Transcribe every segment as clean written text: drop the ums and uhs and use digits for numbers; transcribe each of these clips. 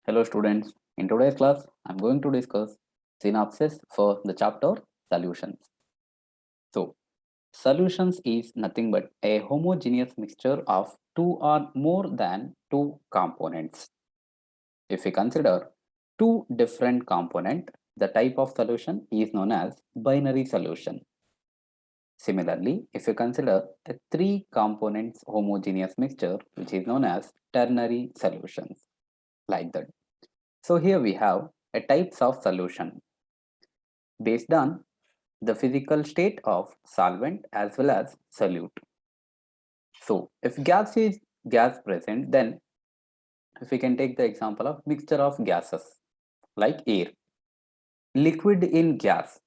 Hello students, in today's class I'm going to discuss synopsis for the chapter solutions. So solutions is nothing but a homogeneous mixture of two or more than two components. If we consider two different components, the type of solution is known as binary solution. Similarly, if you consider a three components homogeneous mixture, which is known as ternary solutions, like that. So here we have a types of solution based on the physical state of solvent as well as solute. So if gas is gas present, then if we can take the example of mixture of gases like air, liquid in gas,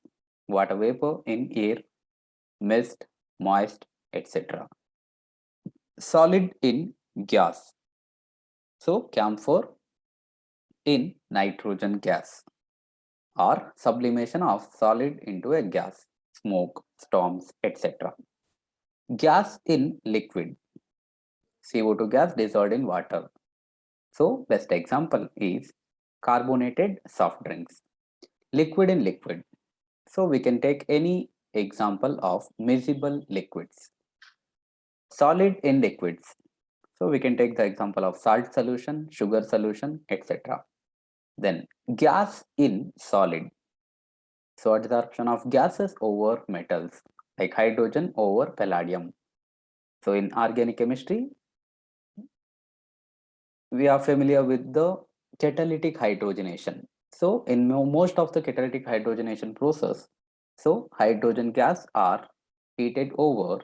water vapor in air, mist, moist, etc. Solid in gas, so camphor in nitrogen gas, or sublimation of solid into a gas, smoke, storms, etc. Gas in liquid, CO2 gas dissolved in water. So best example is carbonated soft drinks. Liquid in liquid. So we can take any example of miscible liquids. Solid in liquids. So we can take the example of salt solution, sugar solution, etc. Then gas in solid. So adsorption of gases over metals like hydrogen over palladium. So in organic chemistry, we are familiar with the catalytic hydrogenation. So in most of the catalytic hydrogenation process, so hydrogen gas are heated over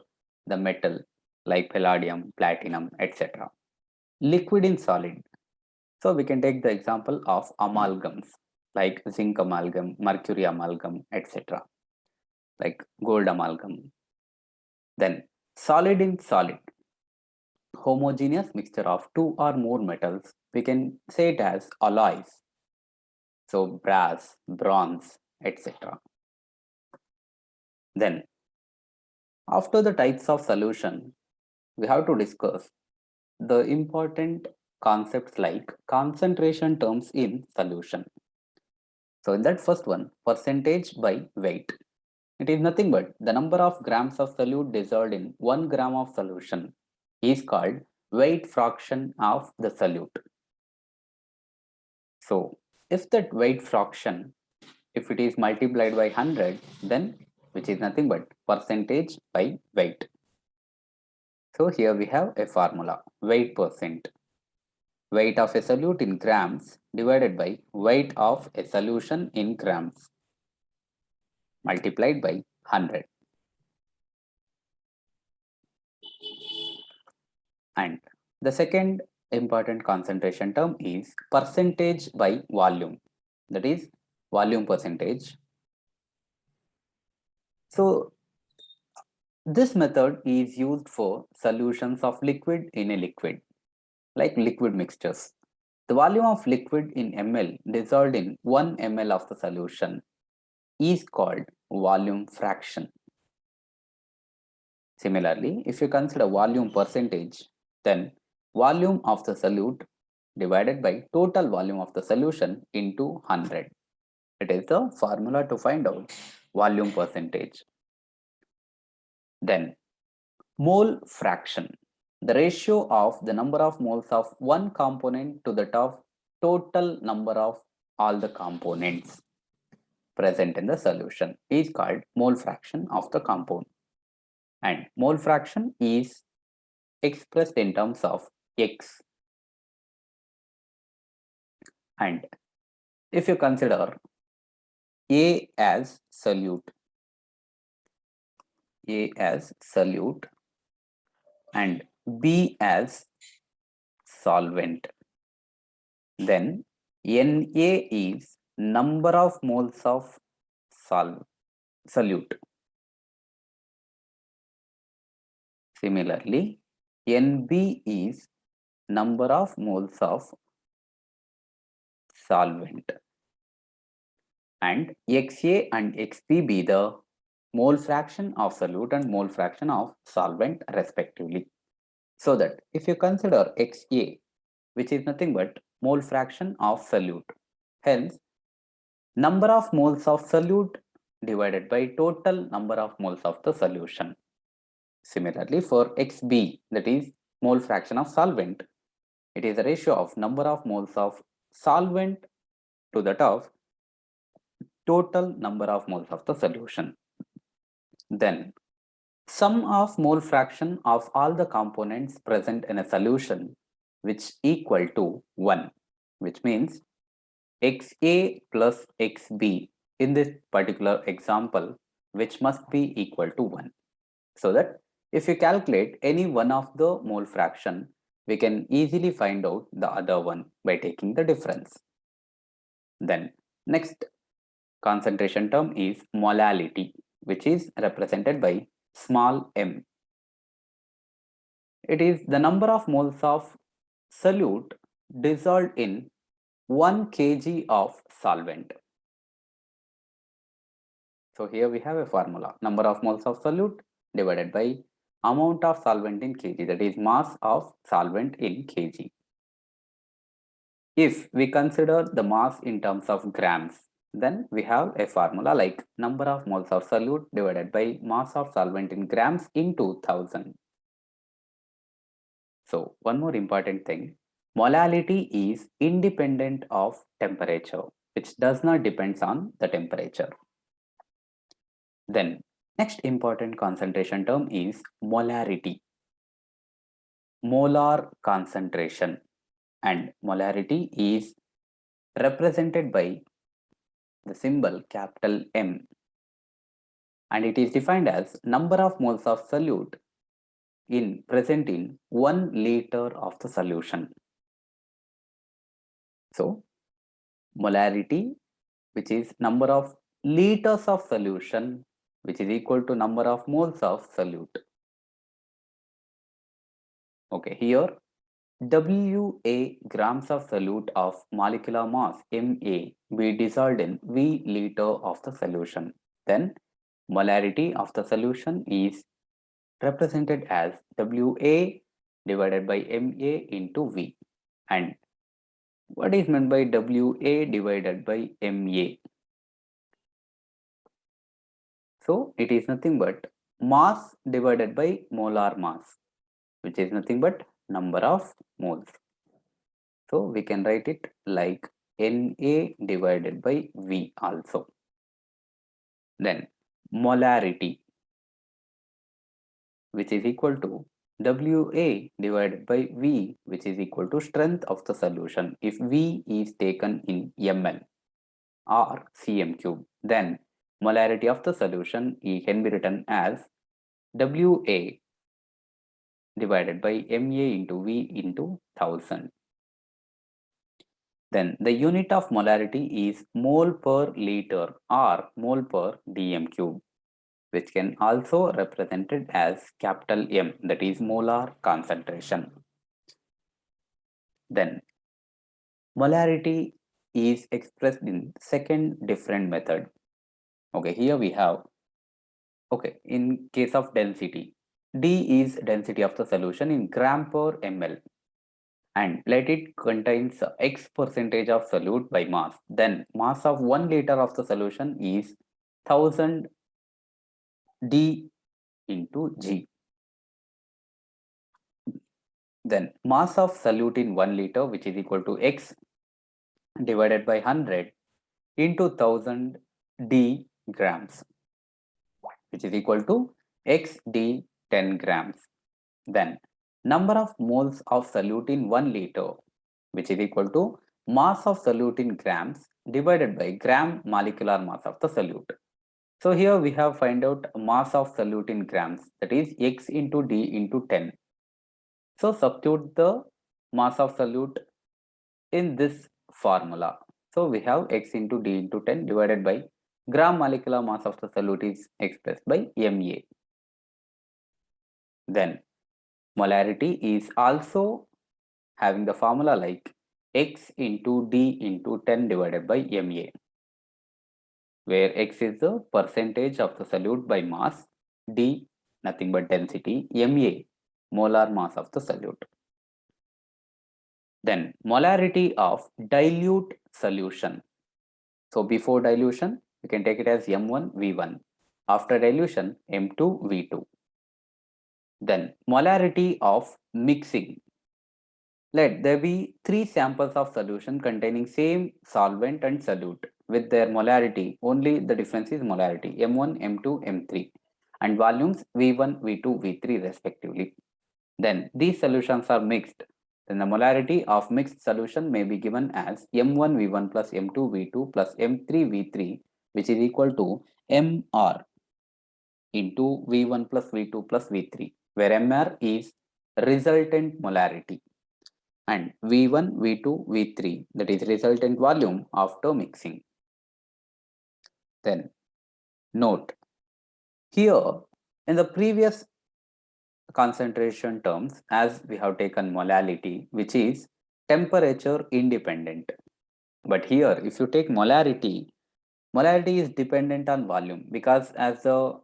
the metal like palladium, platinum, etc. Liquid in solid. So we can take the example of amalgams like zinc amalgam, mercury amalgam, etc. like gold amalgam. Then solid in solid, homogeneous mixture of two or more metals. We can say it as alloys. So brass, bronze, etc. Then after the types of solution, we have to discuss the important concepts like concentration terms in solution. So in that first one, percentage by weight. It is nothing but the number of grams of solute dissolved in 1 gram of solution is called weight fraction of the solute. So if that weight fraction, if it is multiplied by 100, then which is nothing but percentage by weight. So here we have a formula, weight percent. Weight of a solute in grams divided by weight of a solution in grams multiplied by 100. And the second important concentration term is percentage by volume, that is volume percentage. So this method is used for solutions of liquid in a liquid, like liquid mixtures. The volume of liquid in ml dissolved in 1 ml of the solution is called volume fraction. Similarly, if you consider volume percentage, then volume of the solute divided by total volume of the solution into 100. It is the formula to find out volume percentage. Then mole fraction, the ratio of the number of moles of one component to that of total number of all the components present in the solution is called mole fraction of the compound. And mole fraction is expressed in terms of X. And if you consider A as solute, A as solute and B as solvent, then Na is number of moles of solute. Similarly, Nb is number of moles of solvent, and Xa and Xb be the mole fraction of solute and mole fraction of solvent respectively. So that if you consider Xa, which is nothing but mole fraction of solute. Hence, number of moles of solute divided by total number of moles of the solution. Similarly, for Xb, that is mole fraction of solvent, it is a ratio of number of moles of solvent to that of total number of moles of the solution. Then, sum of mole fraction of all the components present in a solution which equal to 1, which means Xa plus Xb in this particular example, which must be equal to 1. So that if you calculate any one of the mole fraction, we can easily find out the other one by taking the difference. Then next concentration term is molality, which is represented by small m. It is the number of moles of solute dissolved in 1 kg of solvent. So here we have a formula, number of moles of solute divided by amount of solvent in kg, that is mass of solvent in kg. If we consider the mass in terms of grams, then we have a formula like number of moles of solute divided by mass of solvent in grams into 1000. So one more important thing, molality is independent of temperature, which does not depend on the temperature. Then next important concentration term is molarity, molar concentration, and molarity is represented by the symbol capital M, and it is defined as number of moles of solute in present in 1 liter of the solution. So molarity, which is number of liters of solution, which is equal to number of moles of solute. Okay, here WA grams of solute of molecular mass MA be dissolved in V liter of the solution. Then molarity of the solution is represented as WA divided by MA into V. And what is meant by WA divided by MA? So it is nothing but mass divided by molar mass, which is nothing but number of moles. So we can write it like Na divided by V also. Then molarity, which is equal to WA divided by V, which is equal to strength of the solution. If V is taken in ml or cm cube, then molarity of the solution can be written as WA divided by MA into V into 1000. Then the unit of molarity is mole per liter or mole per dm cube, which can also represented as capital M, that is molar concentration. Then molarity is expressed in second different method. Okay, here we have, okay, in case of density, D is density of the solution in gram per ml, and let it contains X percentage of solute by mass. Then mass of 1 liter of the solution is 1000 D into G. Then mass of solute in 1 liter, which is equal to X divided by 100 into 1000 D grams, which is equal to XD 10 grams. Then number of moles of solute in 1 liter, which is equal to mass of solute in grams divided by gram molecular mass of the solute. So here we have find out mass of solute in grams, that is X into D into 10. So substitute the mass of solute in this formula. So we have X into D into 10 divided by gram molecular mass of the solute is expressed by MA. Then molarity is also having the formula like X into D into 10 divided by MA, where X is the percentage of the solute by mass, D nothing but density, MA molar mass of the solute. Then molarity of dilute solution. So before dilution, you can take it as M1 V1. After dilution, M2 V2. Then molarity of mixing. Let there be 3 samples of solution containing same solvent and solute with their molarity. Only the difference is molarity M1, M2, M3 and volumes V1, V2, V3 respectively. Then these solutions are mixed. Then the molarity of mixed solution may be given as M1 V1 plus M2 V2 plus M3 V3, which is equal to MR into V1 plus V2 plus V3, where MR is resultant molarity and V1, V2, V3, that is resultant volume after mixing. Then note, here in the previous concentration terms, as we have taken molality, which is temperature independent. But here, if you take molarity, molarity is dependent on volume, because as the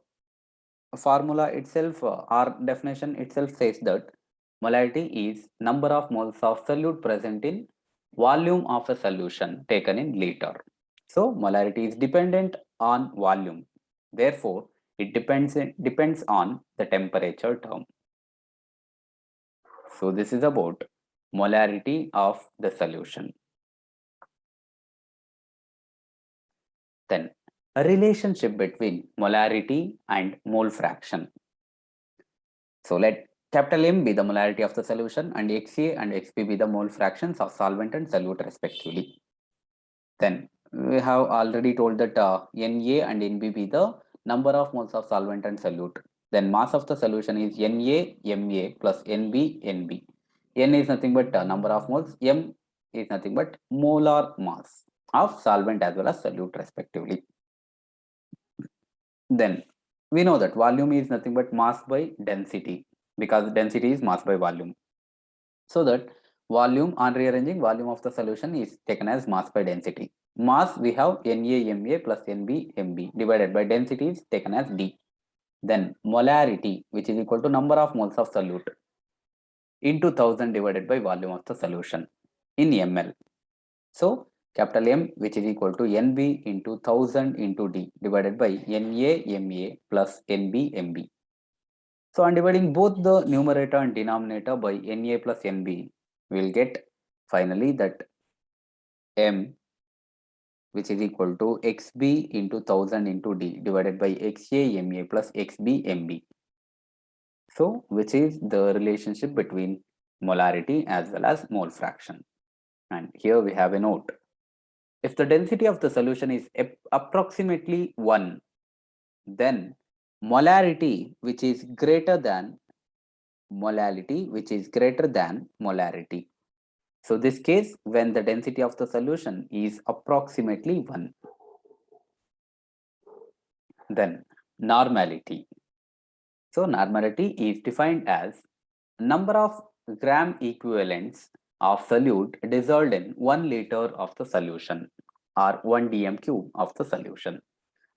formula itself, our definition itself says that molarity is number of moles of solute present in volume of a solution taken in liter. So molarity is dependent on volume. Therefore, it depends on the temperature term. So this is about molarity of the solution. Then a relationship between molarity and mole fraction. So let capital M be the molarity of the solution and XA and XB be the mole fractions of solvent and solute respectively. Then we have already told that Na and Nb be the number of moles of solvent and solute. Then mass of the solution is Na Ma plus Nb Nb. N is nothing but number of moles, M is nothing but molar mass of solvent as well as solute respectively. Then we know that volume is nothing but mass by density, because density is mass by volume. So that volume, on rearranging, volume of the solution is taken as mass by density. Mass we have Na Ma plus Nb Mb divided by density is taken as D. Then molarity, which is equal to number of moles of solute into 1000 divided by volume of the solution in ml. So capital M, which is equal to Nb into 1000 into D divided by Na Ma plus Nb Mb. So on dividing both the numerator and denominator by Na plus Nb, we will get finally that M, which is equal to Xb into 1000 into D divided by Xa Ma plus Xb Mb. So which is the relationship between molarity as well as mole fraction. And here we have a note. If the density of the solution is approximately 1, then molarity which is greater than molarity. So this case, when the density of the solution is approximately 1. Then normality. So normality is defined as number of gram equivalents of solute dissolved in 1 liter of the solution, or 1 dm cube of the solution,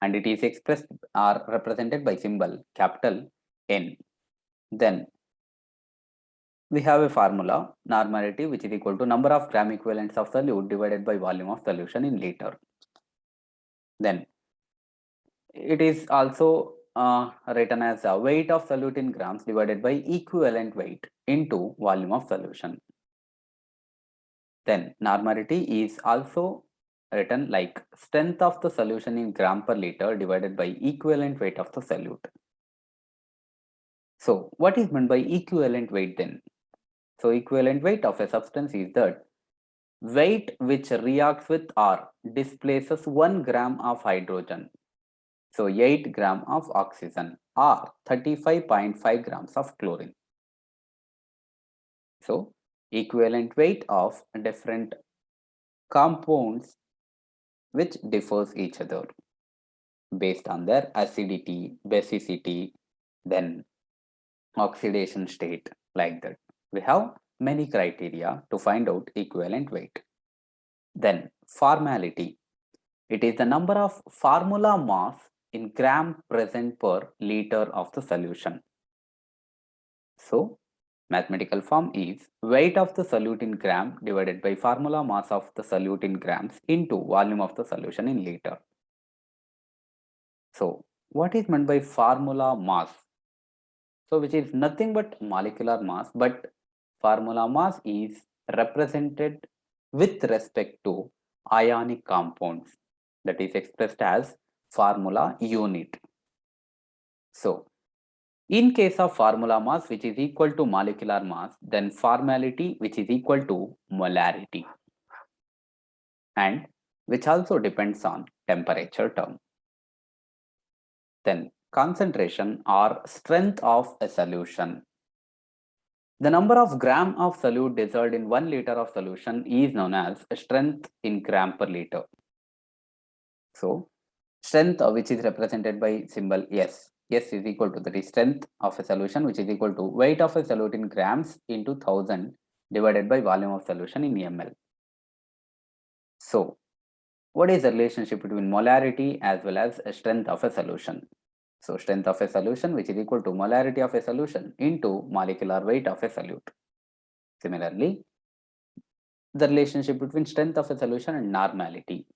and it is expressed or represented by symbol capital N. Then we have a formula, normality, which is equal to number of gram equivalents of solute divided by volume of solution in liter. Then it is also written as a weight of solute in grams divided by equivalent weight into volume of solution. Then normality is also written like strength of the solution in gram per liter divided by equivalent weight of the solute. So what is meant by equivalent weight then? So equivalent weight of a substance is that weight which reacts with or displaces 1 gram of hydrogen. So 8 gram of oxygen or 35.5 grams of chlorine. So equivalent weight of different compounds which differs each other based on their acidity, basicity, then oxidation state, like that. We have many criteria to find out equivalent weight. Then formality. It is the number of formula mass in gram present per liter of the solution. So mathematical form is weight of the solute in gram divided by formula mass of the solute in grams into volume of the solution in liter. So what is meant by formula mass? So which is nothing but molecular mass, but formula mass is represented with respect to ionic compounds, that is expressed as formula unit. So in case of formula mass which is equal to molecular mass, then formality which is equal to molarity, and which also depends on temperature term. Then concentration or strength of a solution. The number of gram of solute dissolved in 1 liter of solution is known as strength in gram per liter. So strength which is represented by symbol S. S is equal to, that is strength of a solution which is equal to weight of a solute in grams into 1000 divided by volume of solution in ml. So what is the relationship between molarity as well as strength of a solution? So strength of a solution which is equal to molarity of a solution into molecular weight of a solute. Similarly, the relationship between strength of a solution and normality.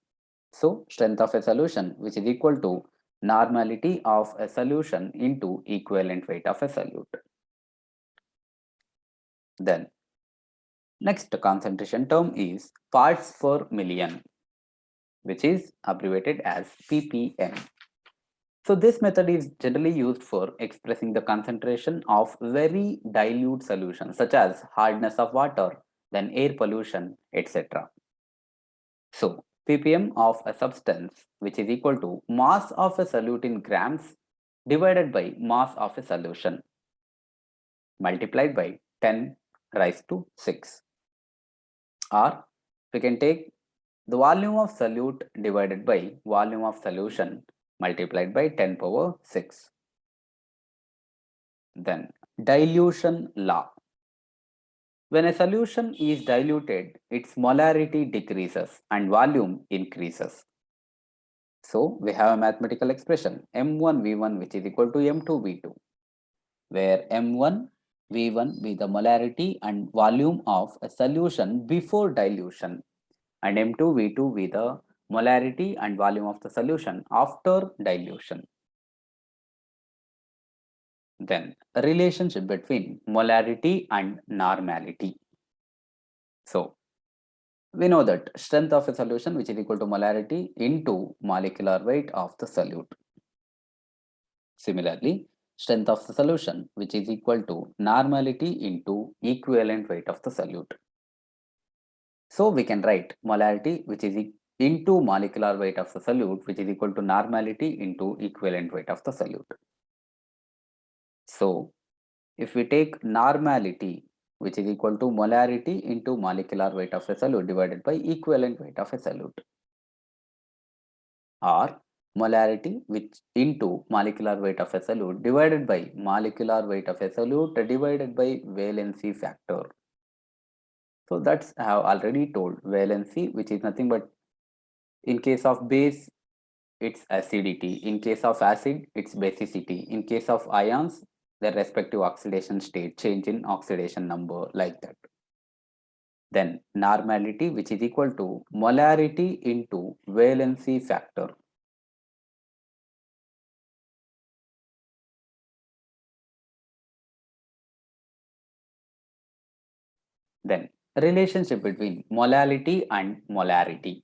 So strength of a solution which is equal to normality of a solution into equivalent weight of a solute. Then next concentration term is parts per million, which is abbreviated as ppm. So this method is generally used for expressing the concentration of very dilute solutions such as hardness of water, then air pollution, etc. So ppm of a substance which is equal to mass of a solute in grams divided by mass of a solution multiplied by 10 raised to 6. Or we can take the volume of solute divided by volume of solution multiplied by 10 power 6. Then dilution law. When a solution is diluted, its molarity decreases and volume increases. So we have a mathematical expression M1V1 which is equal to M2V2, where M1V1 be the molarity and volume of a solution before dilution, and M2V2 be the molarity and volume of the solution after dilution. Then a relationship between molarity and normality. So we know that strength of a solution which is equal to molarity into molecular weight of the solute. Similarly, strength of the solution which is equal to normality into equivalent weight of the solute. So we can write molarity which is into molecular weight of the solute which is equal to normality into equivalent weight of the solute. So if we take normality which is equal to molarity into molecular weight of a solute divided by equivalent weight of a solute, or molarity which into molecular weight of a solute divided by molecular weight of a solute divided by valency factor. So that's I have already told, valency which is nothing but in case of base its acidity, in case of acid its basicity, in case of ions their respective oxidation state, change in oxidation number, like that. Then normality which is equal to molarity into valency factor. Then relationship between molality and molarity.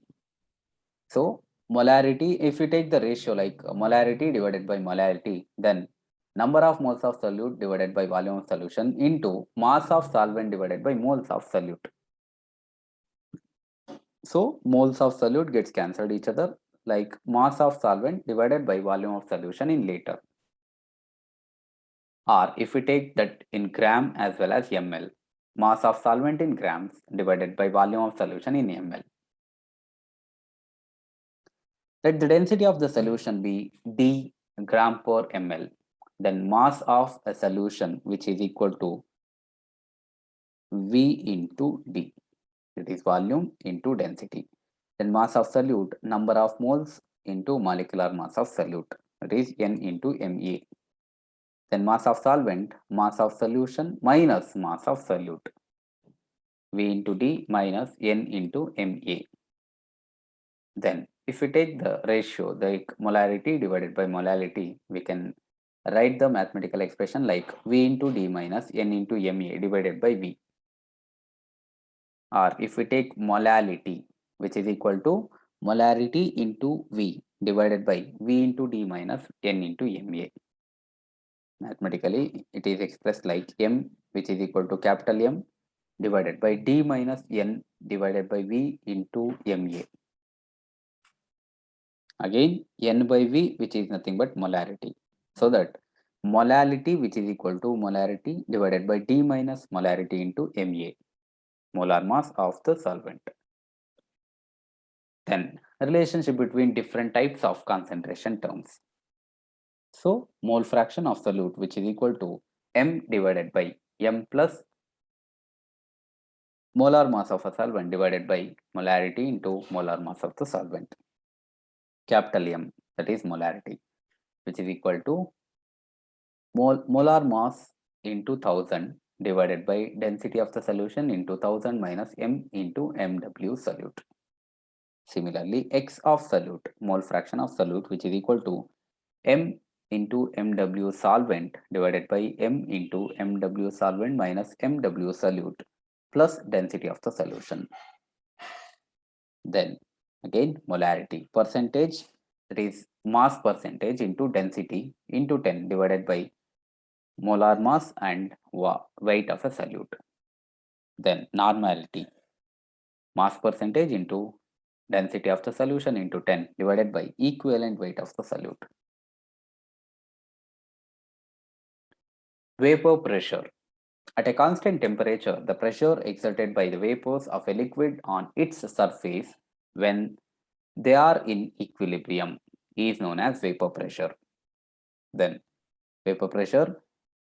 So molarity, if you take the ratio like molarity divided by molarity, then number of moles of solute divided by volume of solution into mass of solvent divided by moles of solute. So moles of solute gets cancelled each other, like mass of solvent divided by volume of solution in liter. Or if we take that in gram as well as ml, mass of solvent in grams divided by volume of solution in ml. Let the density of the solution be d gram per ml, then mass of a solution which is equal to V into d, it is volume into density. Then mass of solute, number of moles into molecular mass of solute, it is N into MA. Then mass of solvent, mass of solution minus mass of solute. V into D minus N into Ma. Then if we take the ratio, the molarity divided by molality, we can write the mathematical expression like V into D minus N into Ma divided by V. Or if we take molality, which is equal to molarity into V divided by V into D minus N into Ma. Mathematically, it is expressed like M, which is equal to capital M divided by D minus N divided by V into Ma. Again, N by V, which is nothing but molarity. So that molality, which is equal to molarity divided by D minus molarity into Ma, molar mass of the solvent. Then relationship between different types of concentration terms. So mole fraction of solute, which is equal to M divided by M plus molar mass of a solvent divided by molarity into molar mass of the solvent. Capital M, that is molarity, which is equal to molar mass into 1000 divided by density of the solution into 1000 minus M into MW solute. Similarly, X of solute, mole fraction of solute, which is equal to M into MW solvent divided by M into MW solvent minus MW solute plus density of the solution. Then again molarity, percentage, that is mass percentage into density into 10 divided by molar mass and weight of a solute. Then normality, mass percentage into density of the solution into 10 divided by equivalent weight of the solute. Vapor pressure. At a constant temperature, the pressure exerted by the vapors of a liquid on its surface when they are in equilibrium is known as vapor pressure. Then vapor pressure,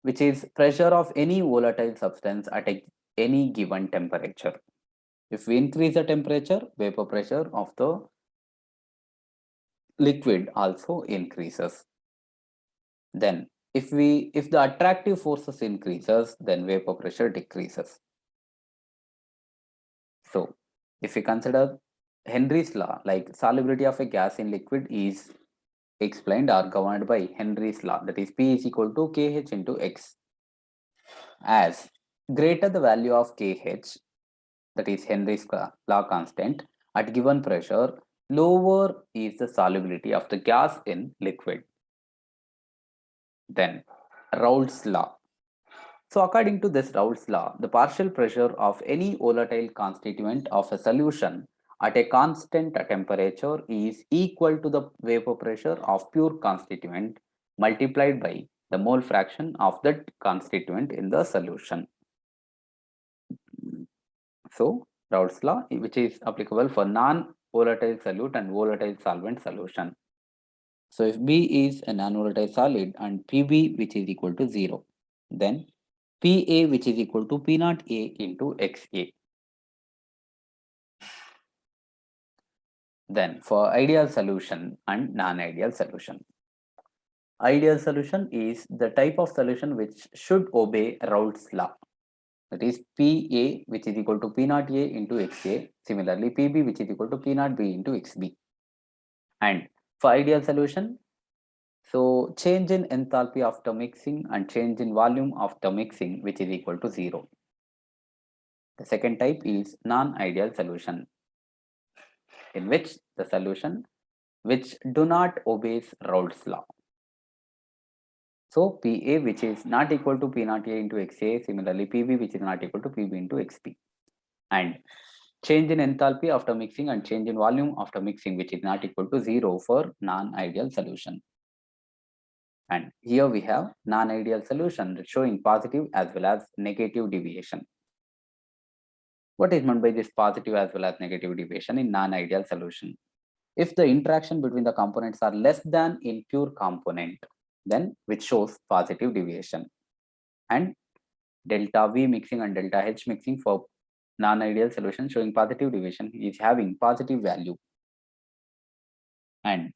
which is pressure of any volatile substance at any given temperature. If we increase the temperature, vapor pressure of the liquid also increases. Then if the attractive forces increases, then vapor pressure decreases. So if we consider Henry's law, like solubility of a gas in liquid is explained or governed by Henry's law, that is P is equal to KH into X. As greater the value of KH, that is Henry's law constant, at given pressure, lower is the solubility of the gas in liquid. Then Raoult's law. So according to this Raoult's law, the partial pressure of any volatile constituent of a solution at a constant temperature is equal to the vapor pressure of pure constituent multiplied by the mole fraction of that constituent in the solution. So Raoult's law, which is applicable for non-volatile solute and volatile solvent solution. So if B is a non-volatile solid and Pb, which is equal to 0, then Pa, which is equal to P naught A into Xa. Then for ideal solution and non-ideal solution. Ideal solution is the type of solution which should obey Raoult's law. That is Pa, which is equal to P naught A into Xa. Similarly, Pb, which is equal to P naught B into Xb. And for ideal solution, so change in enthalpy after mixing and change in volume after mixing, which is equal to 0. The second type is non-ideal solution, in which the solution which do not obeys Raoult's law. So Pa, which is not equal to P naught A into Xa, similarly Pb, which is not equal to Pb into Xb. And change in enthalpy after mixing and change in volume after mixing, which is not equal to 0 for non-ideal solution. And here we have non-ideal solution showing positive as well as negative deviation. What is meant by this positive as well as negative deviation in non-ideal solution? If the interaction between the components are less than in pure component, then which shows positive deviation. And delta V mixing and delta H mixing for non-ideal solution showing positive deviation is having positive value. And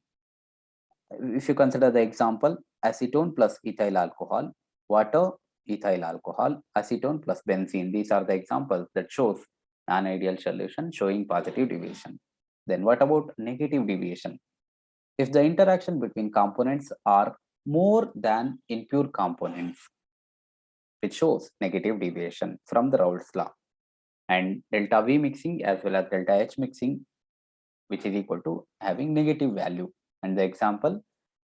if you consider the example, acetone plus ethyl alcohol, water, ethyl alcohol, acetone plus benzene. These are the examples that shows non-ideal solution showing positive deviation. Then what about negative deviation? If the interaction between components are more than impure components, it shows negative deviation from the Raoult's law. And delta V mixing as well as delta H mixing, which is equal to having negative value. And the example,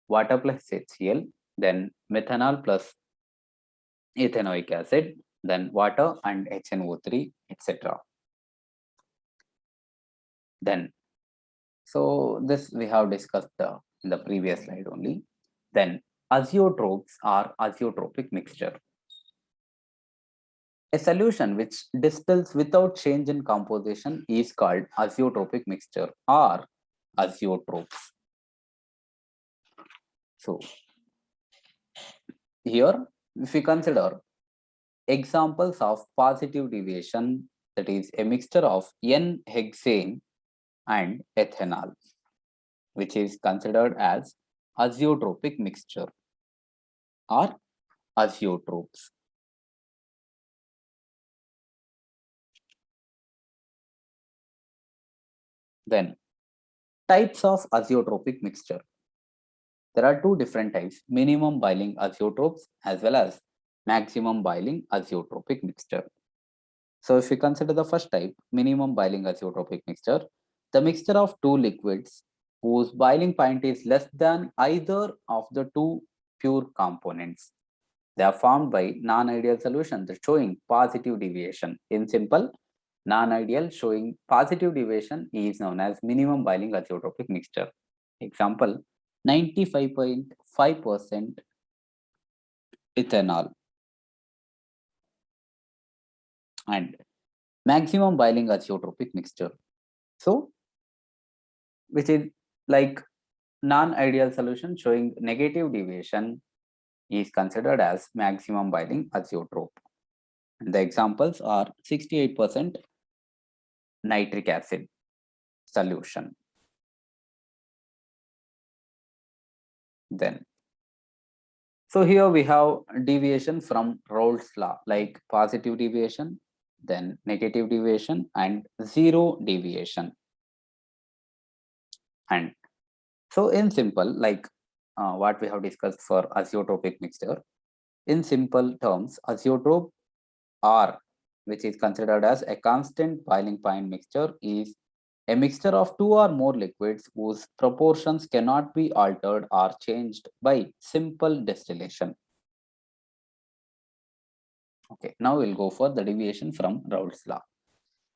water plus HCl, then methanol plus ethanoic acid, then water and HNO3, etc. Then, so this we have discussed in the previous slide only. Then azeotropes are azeotropic mixture. A solution which distills without change in composition is called azeotropic mixture or azeotropes. So here, if we consider examples of positive deviation, that is a mixture of N-hexane and ethanol, which is considered as azeotropic mixture or azeotropes. Then types of azeotropic mixture. There are two different types, minimum boiling azeotropes as well as maximum boiling azeotropic mixture. So if we consider the first type, minimum boiling azeotropic mixture, the mixture of two liquids whose boiling point is less than either of the two pure components. They are formed by non-ideal solutions showing positive deviation. In simple, non-ideal showing positive deviation is known as minimum boiling azeotropic mixture. Example, 95.5% ethanol and maximum boiling azeotropic mixture. So, which is like non-ideal solution showing negative deviation is considered as maximum boiling azeotrope. And the examples are 68% nitric acid solution. Then, so here we have deviation from Raoult's law, like positive deviation, then negative deviation and zero deviation. And so in simple, like what we have discussed for azeotropic mixture, in simple terms, azeotrope R, which is considered as a constant boiling point mixture, is a mixture of two or more liquids whose proportions cannot be altered or changed by simple distillation. Okay, now we'll go for the deviation from Raoult's law.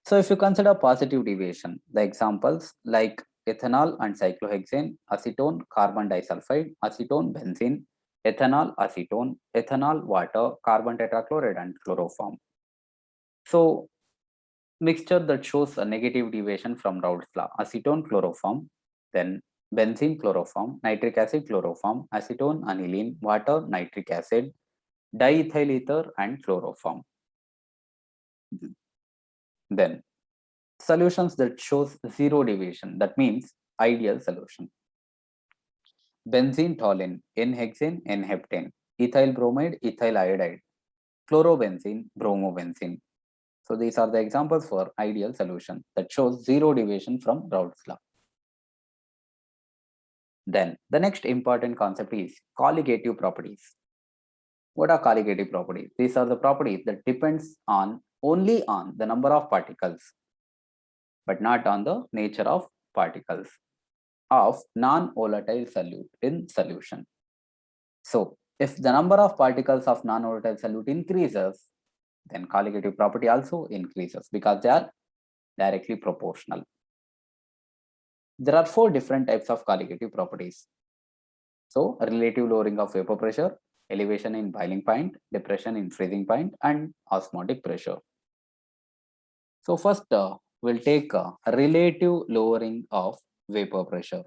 So if you consider positive deviation, the examples like ethanol and cyclohexane, acetone, carbon disulfide, acetone, benzene, ethanol, acetone, ethanol, water, carbon tetrachloride and chloroform. So mixture that shows a negative deviation from Raoult's law, acetone, chloroform, then benzene, chloroform, nitric acid, chloroform, acetone, aniline, water, nitric acid, diethyl ether and chloroform. Then solutions that shows zero deviation, that means ideal solution. Benzene, toluene, N-hexane, N-heptane, ethyl bromide, ethyl iodide, chlorobenzene, bromobenzene. So these are the examples for ideal solution that shows zero deviation from Raoult's law. Then the next important concept is colligative properties. What are colligative properties? These are the properties that depends on only on the number of particles, but not on the nature of particles of non-volatile solute in solution. So if the number of particles of non-volatile solute increases, then colligative property also increases because they are directly proportional. There are four different types of colligative properties. So relative lowering of vapor pressure, elevation in boiling point, depression in freezing point, and osmotic pressure. So first we'll take relative lowering of vapor pressure.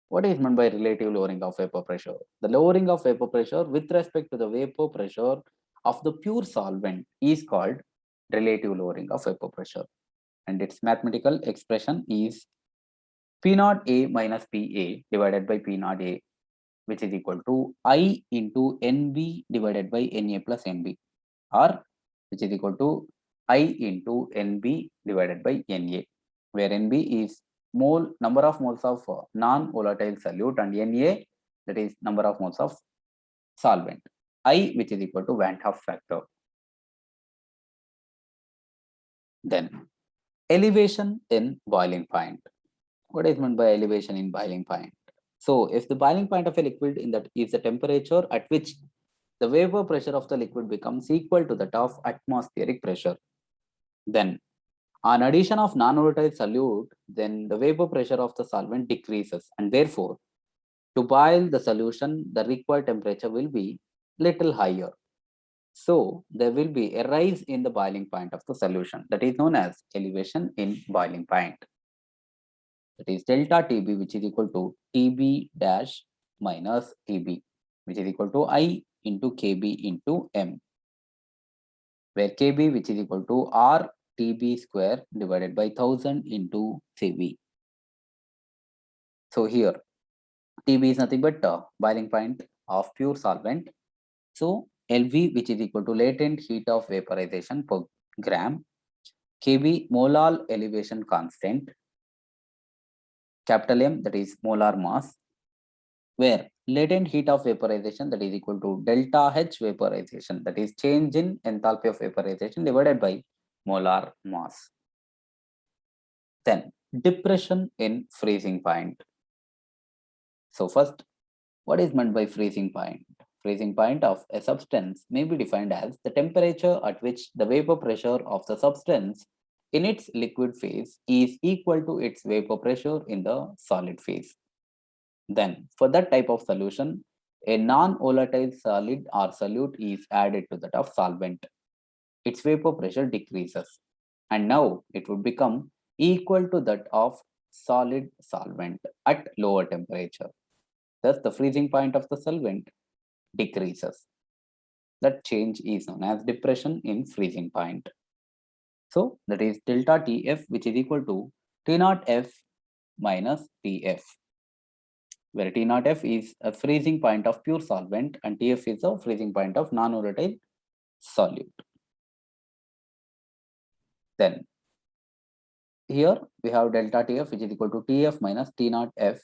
What is meant by relative lowering of vapor pressure? The lowering of vapor pressure with respect to the vapor pressure of the pure solvent is called relative lowering of vapor pressure. And its mathematical expression is P naught A minus PA divided by P naught A, which is equal to I into NB divided by Na plus Nb, or which is equal to I into Nb divided by Na, where Nb is number of moles of non-volatile solute, and Na, that is number of moles of solvent. I, which is equal to Van 't Hoff factor. Then elevation in boiling point. What is meant by elevation in boiling point? So if the boiling point of a liquid in that is the temperature at which the vapor pressure of the liquid becomes equal to that of atmospheric pressure, then on addition of non-volatile solute, then the vapor pressure of the solvent decreases, and therefore to boil the solution, the required temperature will be little higher. So there will be a rise in the boiling point of the solution, that is known as elevation in boiling point. That is delta TB, which is equal to TB dash minus TB, which is equal to I into KB into M, where KB, which is equal to R TB square divided by 1000 into CB. So here TB is nothing but boiling point of pure solvent. So LV, which is equal to latent heat of vaporization per gram, KB molar elevation constant, capital M, that is molar mass, where latent heat of vaporization, that is equal to delta H vaporization, that is change in enthalpy of vaporization divided by molar mass. Then depression in freezing point. So first, what is meant by freezing point? Freezing point of a substance may be defined as the temperature at which the vapor pressure of the substance in its liquid phase is equal to its vapor pressure in the solid phase. Then for that type of solution, a non-volatile solid or solute is added to that of solvent. Its vapor pressure decreases, and now it would become equal to that of solid solvent at lower temperature. Thus, the freezing point of the solvent decreases. That change is known as depression in freezing point. So that is delta TF, which is equal to T0F minus TF, where T0F is a freezing point of pure solvent and TF is a freezing point of non-volatile solute. Then here we have delta TF, which is equal to TF minus T0F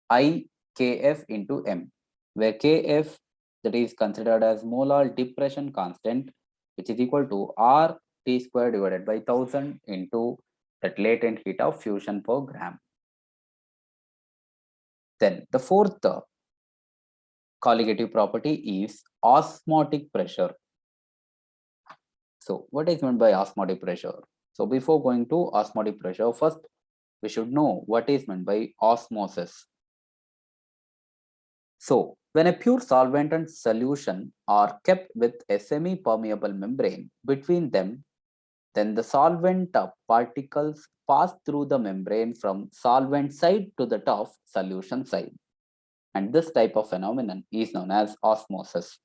I Kf into M, where Kf, that is considered as molar depression constant, which is equal to R T square divided by 1000 into that latent heat of fusion per gram. Then the fourth colligative property is osmotic pressure. So what is meant by osmotic pressure? So before going to osmotic pressure, first we should know what is meant by osmosis. So when a pure solvent and solution are kept with a semi-permeable membrane between them, then the solvent particles pass through the membrane from solvent side to the top solution side. And this type of phenomenon is known as osmosis.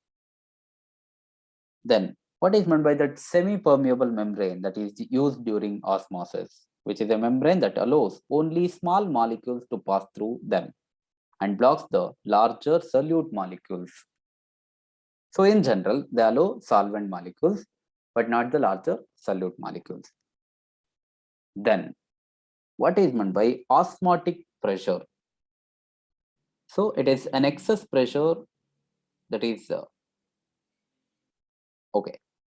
Then what is meant by that semi-permeable membrane that is used during osmosis, which is a membrane that allows only small molecules to pass through them and blocks the larger solute molecules. So in general, they allow solvent molecules, but not the larger solute molecules. Then what is meant by osmotic pressure? So it is an excess pressure that is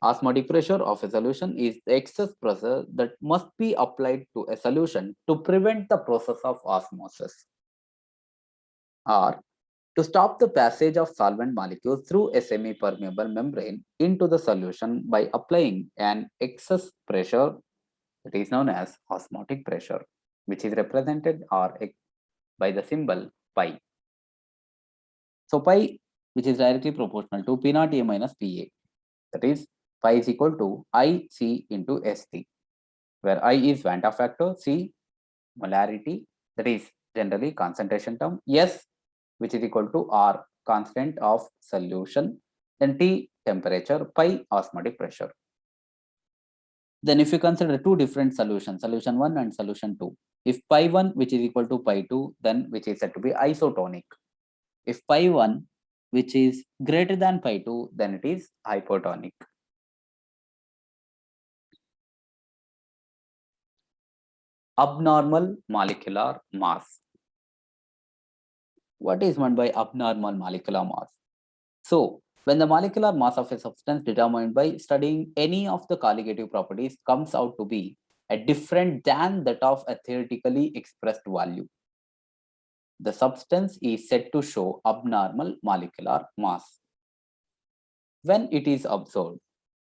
osmotic pressure of a solution is the excess pressure that must be applied to a solution to prevent the process of osmosis, or to stop the passage of solvent molecules through a semi-permeable membrane into the solution by applying an excess pressure that is known as osmotic pressure, which is represented by the symbol pi. So pi, which is directly proportional to P naught A minus PA, that is pi is equal to IC into SC, where I is Van 't Hoff factor, C molarity, that is generally concentration term, S, which is equal to R constant of solution, then T temperature, pi osmotic pressure. Then if you consider two different solutions, solution 1 and solution 2, if pi 1 which is equal to pi 2, then which is said to be isotonic. If pi 1, which is greater than pi 2, then it is hypertonic. Abnormal molecular mass. What is meant by abnormal molecular mass? So, when the molecular mass of a substance determined by studying any of the colligative properties comes out to be a different than that of a theoretically expressed value, the substance is said to show abnormal molecular mass. When it is observed,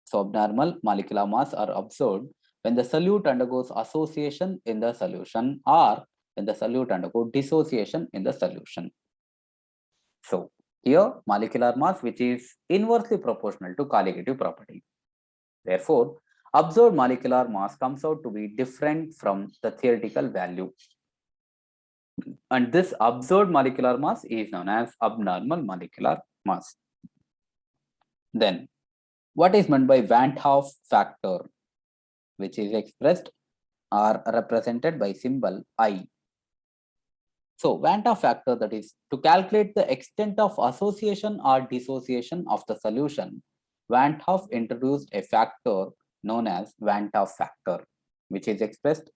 so abnormal molecular mass are observed when the solute undergoes association in the solution or when the solute undergoes dissociation in the solution. So here molecular mass which is inversely proportional to colligative property. Therefore, observed molecular mass comes out to be different from the theoretical value. And this observed molecular mass is known as abnormal molecular mass. Then, what is meant by Van 't Hoff factor, which is expressed or represented by symbol I? So, Van 't Hoff factor, that is to calculate the extent of association or dissociation of the solution, Van 't Hoff introduced a factor known as Van 't Hoff factor, which is expressed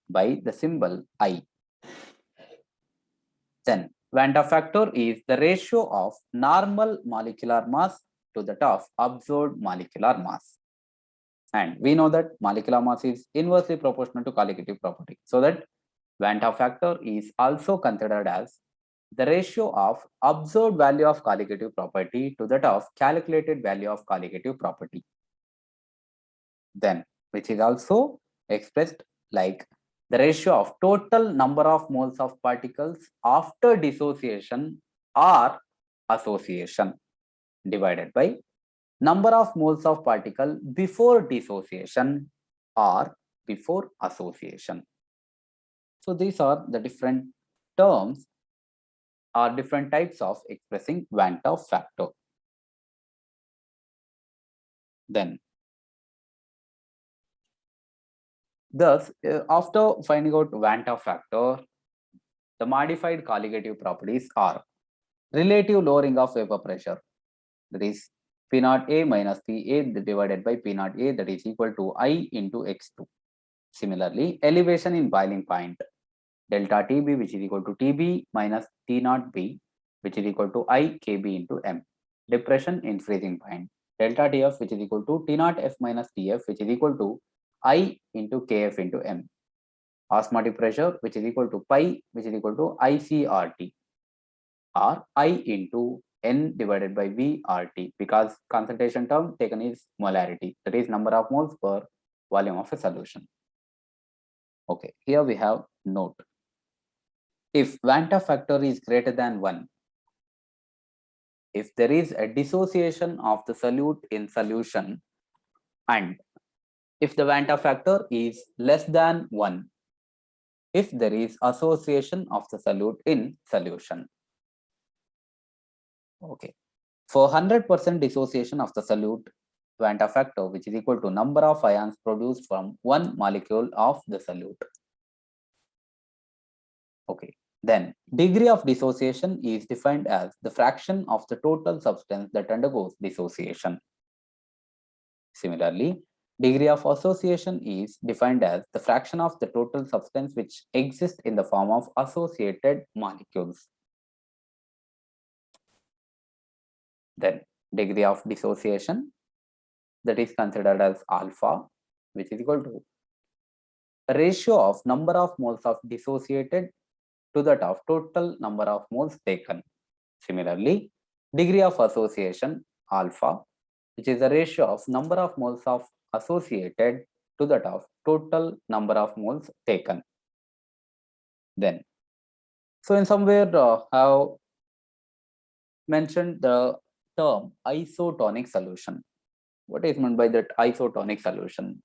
by the symbol I. Then, Van 't Hoff factor is the ratio of normal molecular mass to that of observed molecular mass. And we know that molecular mass is inversely proportional to colligative property. So that Van 't Hoff factor is also considered as the ratio of observed value of colligative property to that of calculated value of colligative property. Then, which is also expressed like the ratio of total number of moles of particles after dissociation or association divided by number of moles of particle before dissociation or before association. So these are the different terms or different types of expressing Van 't Hoff factor. Then, thus, after finding out Van 't Hoff factor, the modified colligative properties are relative lowering of vapor pressure, that is P naught A minus P A divided by P naught A, that is equal to I into X2. Similarly, elevation in boiling point, delta TB, which is equal to TB minus T naught B, which is equal to I KB into M. Depression in freezing point, delta TF, which is equal to T naught F minus TF, which is equal to I into KF into M. Osmotic pressure, which is equal to pi, which is equal to ICRT, or I into N divided by VRT, because concentration term taken is molarity, that is number of moles per volume of a solution. Okay, here we have note. If Van 't Hoff factor is greater than 1, if there is a dissociation of the solute in solution, and if the Van 't Hoff factor is less than 1, if there is association of the solute in solution. Okay. For 100% dissociation of the solute, Van 't Hoff factor, which is equal to number of ions produced from one molecule of the solute. Okay. Then degree of dissociation is defined as the fraction of the total substance that undergoes dissociation. Similarly, degree of association is defined as the fraction of the total substance which exists in the form of associated molecules. Then degree of dissociation, that is considered as alpha, which is equal to a ratio of number of moles of dissociated to that of total number of moles taken. Similarly, degree of association alpha, which is the ratio of number of moles of associated to that of total number of moles taken. Then, so in somewhere have mentioned the term isotonic solution. What is meant by that isotonic solution?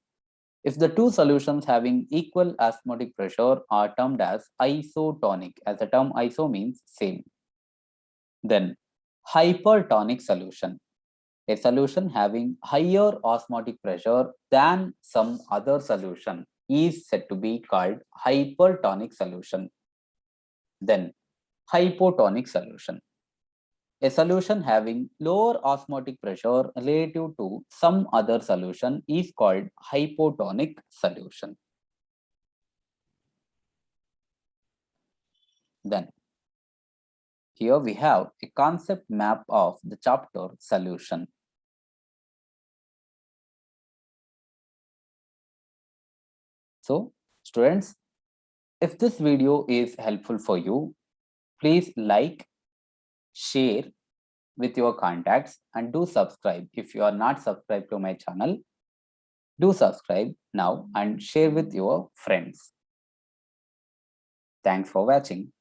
If the two solutions having equal osmotic pressure are termed as isotonic, as the term iso means same, then hypertonic solution, a solution having higher osmotic pressure than some other solution, is said to be called hypertonic solution. Then hypotonic solution. A solution having lower osmotic pressure relative to some other solution is called hypotonic solution. Then here we have a concept map of the chapter solution. So students, if this video is helpful for you, please like, share with your contacts, and do subscribe. If you are not subscribed to my channel, do subscribe now and share with your friends. Thanks for watching.